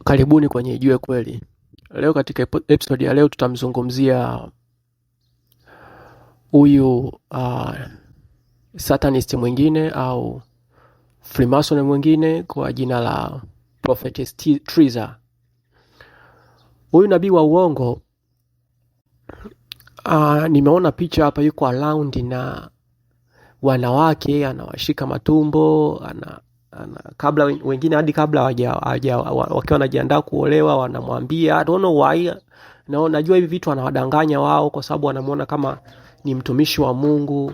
Karibuni kwenye Ijue Kweli. Leo katika episode ya leo tutamzungumzia huyu satanist mwingine au Freemason mwingine kwa jina la Prophetess Triza. Huyu nabii wa uongo, nimeona picha hapa, yuko around na wanawake, anawashika matumbo, kabla wengine hadi kabla wakiwa wanajiandaa kuolewa wanamwambia I don't know why. Najua hivi vitu anawadanganya wao kwa sababu wanamuona kama ni mtumishi wa Mungu,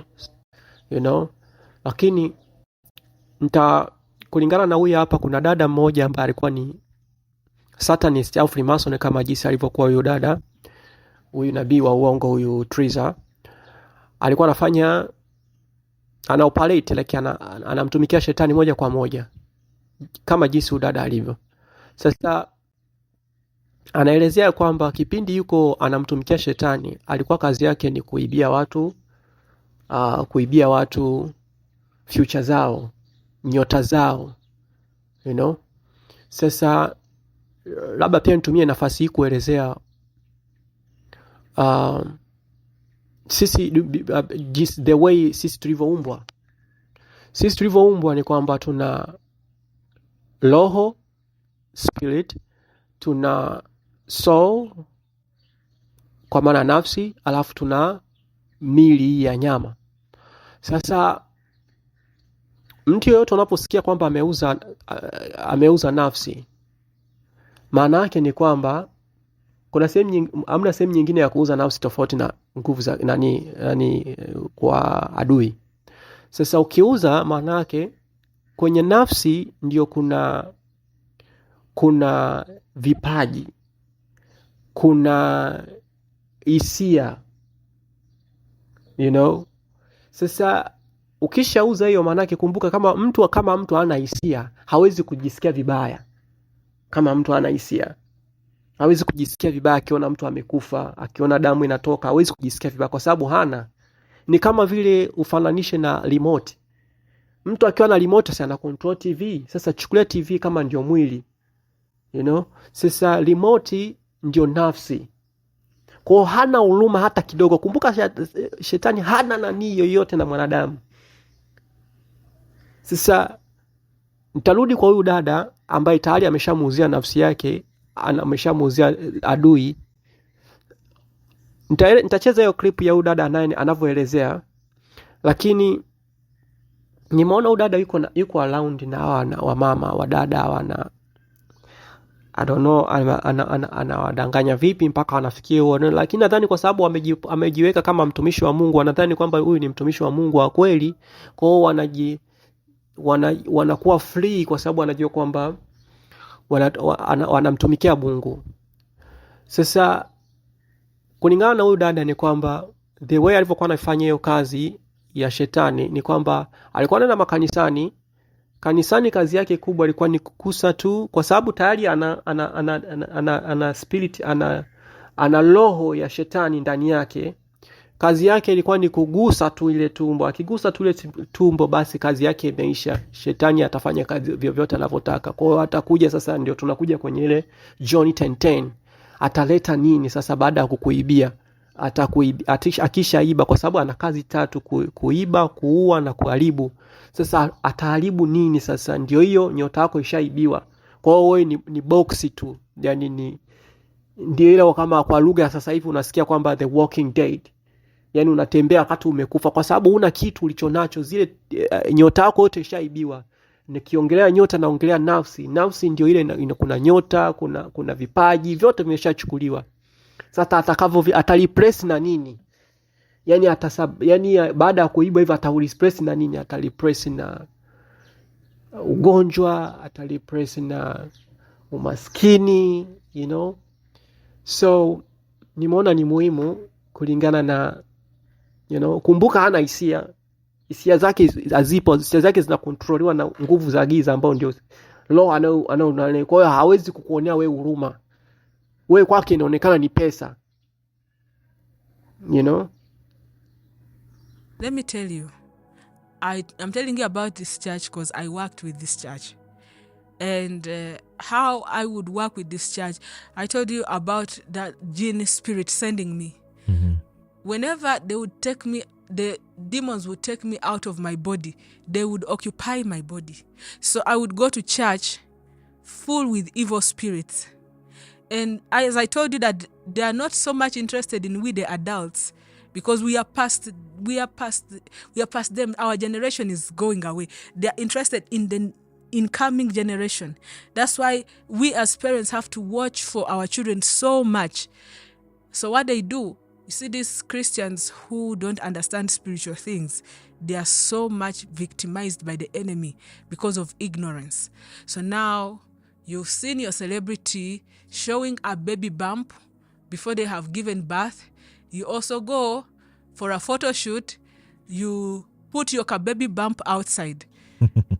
lakini kulingana na huyu hapa, kuna dada mmoja ambaye alikuwa ni satanist au Freemason kama jinsi alivyokuwa huyu dada, huyu nabii wa uongo, huyu Triza. Alikuwa anafanya ana operate like anamtumikia shetani moja kwa moja kama jinsi udada alivyo. Sasa anaelezea kwamba kipindi yuko anamtumikia shetani, alikuwa kazi yake ni kuibia watu future zao, nyota zao, Sasa labda pia nitumie nafasi hii kuelezea sisi the way sisi tulivyoumbwa. Sisi tulivyoumbwa ni kwamba tuna roho, spirit, tuna soul kwa maana nafsi, alafu tuna mili ya nyama. Sasa mtu yoyote unaposikia kwamba ameuza nafsi, maana yake ni kwamba kuna amna sehemu nyingine ya kuuza nafsi tofauti na nguvu za nani kwa adui. Sasa ukiuza, maana yake kwenye nafsi ndio kuna vipaji, kuna hisia, Sasa ukishauza hiyo, maana yake kumbuka, kama mtu hana hisia hawezi kujisikia vibaya. Kama mtu hana hisia hawezi kujisikia vibaya akiona mtu amekufa, akiona damu inatoka, hawezi kujisikia vibaya kwa sababu hana. Ni kama vile ufananishe na remote. Mtu akiwa na remote sasa ana control TV. Sasa chukulia TV kama ndio mwili. Sasa remote ndio nafsi. Kwa hana huruma hata kidogo. Kumbuka shetani hana nani yoyote na mwanadamu. Sasa nitarudi kwa huyu dada ambaye tayari ameshamuuzia nafsi yake, ameshamuuzia adui. Nitacheza hiyo clip ya huyu dada anavyoelezea, lakini nimeona huyu dada yuko around na wamama wa dada wana I don't know anawadanganya vipi mpaka wanafikia huo, lakini nadhani kwa sababu amejiweka kama mtumishi wa Mungu, anadhani kwamba huyu ni mtumishi wa Mungu wa kweli. Kwa hiyo wanakuwa free kwa sababu wanajua kwamba wanamtumikia Mungu. Sasa kulingana na huyu dada ni kwamba the way alivyokuwa anafanya hiyo kazi ya shetani ni kwamba alikuwa anaenda makanisani. Kanisani kazi yake kubwa ilikuwa ni kukusa tu, kwa sababu tayari ana spirit, ana roho ya shetani ndani yake. Kazi yake ilikuwa ni kugusa tu ile tumbo. Akigusa tu ile tumbo, basi kazi yake imeisha. Shetani atafanya kazi vyovyote anavyotaka. Kwa hiyo atakuja sasa, ndio tunakuja kwenye ile John 10:10. Ataleta nini sasa baada ya kukuibia? Akishaiba, kwa sababu ana kazi tatu: kuiba, kuua na kuharibu. Sasa ataharibu nini sasa? Ndio hiyo nyota yako ishaibiwa. Kwa hiyo wewe ni box tu. Yaani ndio ile kama kwa lugha sasa hivi unasikia kwamba the walking dead. Yaani unatembea wakati umekufa kwa sababu huna kitu ulichonacho. Zile nyota yako yote ishaibiwa. Nikiongelea nyota naongelea nafsi. Nafsi ndio ile kuna nyota, kuna vipaji, vyote vimeshachukuliwa. Sasa atalipress na nini? Yaani baada ya kuiba hivyo atalipress na nini? Atalipress na ugonjwa, atalipress na umaskini, So nimeona ni muhimu kulingana na kumbuka hana hisia. Hisia zake hazipo, hisia zake zinakontroliwa na nguvu za giza ambao ndio roho ana. Kwa hiyo hawezi kukuonea wewe huruma. Wewe kwake inaonekana ni pesa. Let me tell you, I'm telling you about this church because I worked with this church. and how I would work with this church. I told you about that jinn spirit sending me. Whenever they would take me, the demons would take me out of my body. They would occupy my body. So I would go to church full with evil spirits. And as I told you that they are not so much interested in we the adults, because we are past them. Our generation is going away. They are interested in the incoming generation. That's why we as parents have to watch for our children so much. So what they do, you see, these Christians who don't understand spiritual things, they are so much victimized by the enemy because of ignorance. So now you've seen your celebrity showing a baby bump before they have given birth. You also go for a photo shoot, you put your baby bump outside.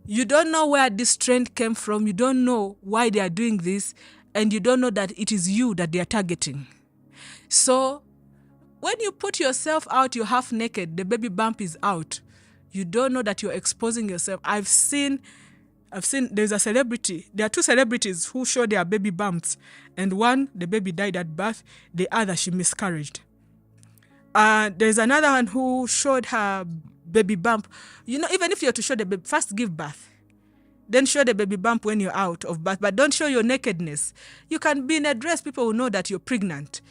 You don't know where this trend came from. You don't know why they are doing this, and you don't know that it is you that they are targeting. So when you put yourself out, you're half naked, the baby bump is out. You don't know that you're exposing yourself. I've seen there's a celebrity. There are two celebrities who show their baby bumps. And one, the baby died at birth. The other, she miscarried. There's another one who showed her baby bump. You know, even if you're to show the baby, first give birth. Then show the baby bump when you're out of birth, but don't show your nakedness. You can be in a dress, people will know that you're pregnant.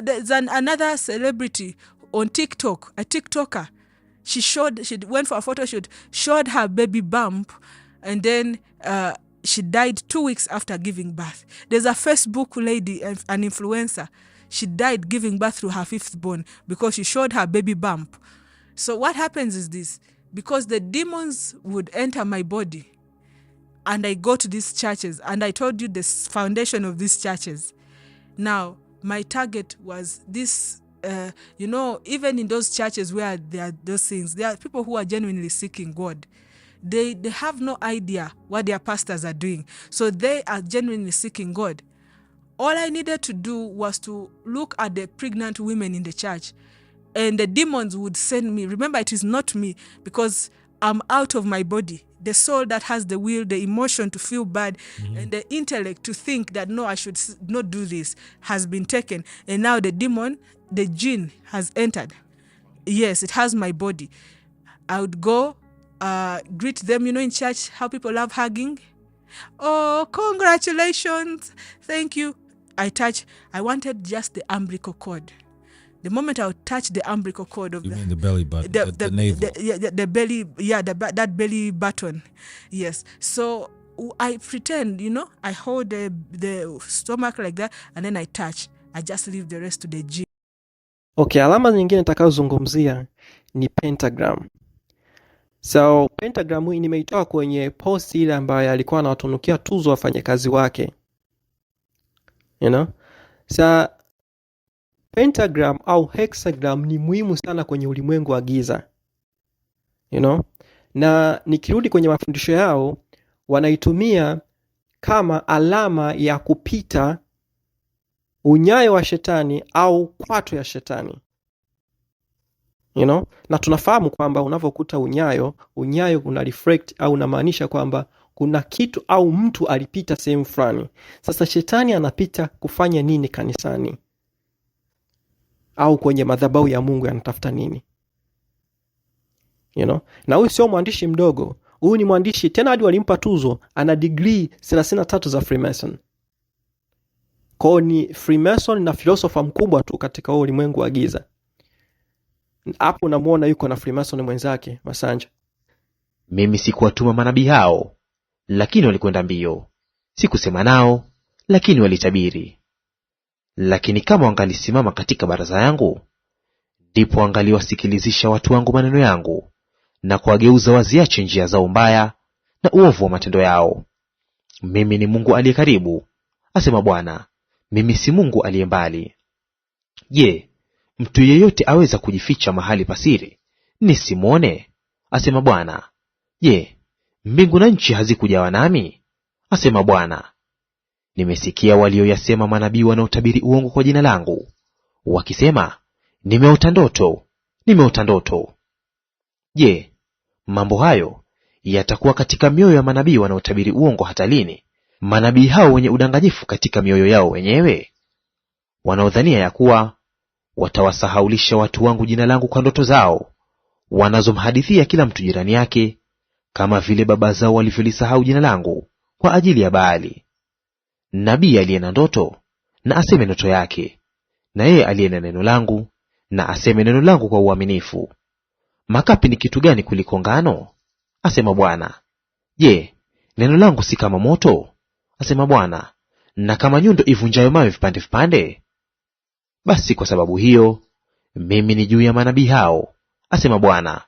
There's another celebrity on TikTok, a TikToker. She went for a photo shoot, showed her baby bump, and then she died 2 weeks after giving birth. There's a Facebook lady, an influencer. She died giving birth to her 5th born because she showed her baby bump. So what happens is this, because the demons would enter my body, and I go to these churches, and I told you the foundation of these churches. Now, my target was this, even in those churches where there are those things, there are people who are genuinely seeking God. They have no idea what their pastors are doing. So they are genuinely seeking God. All I needed to do was to look at the pregnant women in the church, and the demons would send me. Remember, it is not me, because I'm out of my body. The soul that has the will, the emotion to feel bad, and the intellect to think that, no, I should not do this, has been taken. And now the demon, the jinn, has entered. Yes, it has my body. I would go, greet them, in church, how people love hugging. Oh, congratulations. Thank you. I wanted just the umbilical cord. The moment I would touch the umbilical cord of the belly button, the navel, the belly, that belly button, yes. So I pretend, I hold the stomach like that, and then I touch. I just leave the rest to the G. Okay, alama nyingine nitakayozungumzia ni pentagram. So pentagram hii nimeitoa kwenye post ile ambayo alikuwa anawatunukia tuzo wafanyakazi wake. So pentagram au hexagram ni muhimu sana kwenye ulimwengu wa giza. Na nikirudi kwenye mafundisho yao, wanaitumia kama alama ya kupita unyayo wa shetani au kwato ya shetani. Na tunafahamu kwamba unavyokuta unyayo una reflect au unamaanisha kwamba kuna kitu au mtu alipita sehemu fulani. Sasa shetani anapita kufanya nini kanisani? Au kwenye madhabahu ya Mungu anatafuta nini? Na huyu sio mwandishi mdogo. Huyu ni mwandishi tena hadi walimpa tuzo, ana degree 33 za Freemason. Kwa ni Freemason na philosopher mkubwa tu katika ulimwengu wa giza. Hapo unamuona yuko na Freemason mwenzake, Masanja. Mimi sikuwatuma manabii hao, lakini walikwenda mbio. Sikusema nao, lakini walitabiri. Lakini kama wangalisimama katika baraza yangu, ndipo wangaliwasikilizisha watu wangu maneno yangu, na kuwageuza waziache njia zao mbaya na uovu wa matendo yao. Mimi ni Mungu aliye karibu, asema Bwana, mimi si Mungu aliye mbali. Je, mtu yeyote aweza kujificha mahali pasiri nisimwone? Asema Bwana. Je, mbingu na nchi hazikujawa nami? Asema Bwana. Nimesikia walioyasema manabii wanaotabiri uongo kwa jina langu, wakisema, nimeota ndoto, nimeota ndoto. Je, mambo hayo yatakuwa katika mioyo ya manabii wanaotabiri uongo hata lini, manabii hao wenye udanganyifu katika mioyo yao wenyewe, wanaodhania ya kuwa watawasahaulisha watu wangu jina langu kwa ndoto zao, wanazomhadithia kila mtu jirani yake, kama vile baba zao walivyolisahau jina langu kwa ajili ya Baali. Nabii aliye na ndoto na aseme ndoto yake, na yeye aliye na neno langu na aseme neno langu kwa uaminifu. Makapi ni kitu gani kuliko ngano? Asema Bwana. Je, neno langu si kama moto? Asema Bwana, na kama nyundo ivunjayo mawe vipande vipande? Basi kwa sababu hiyo mimi ni juu ya manabii hao, asema Bwana,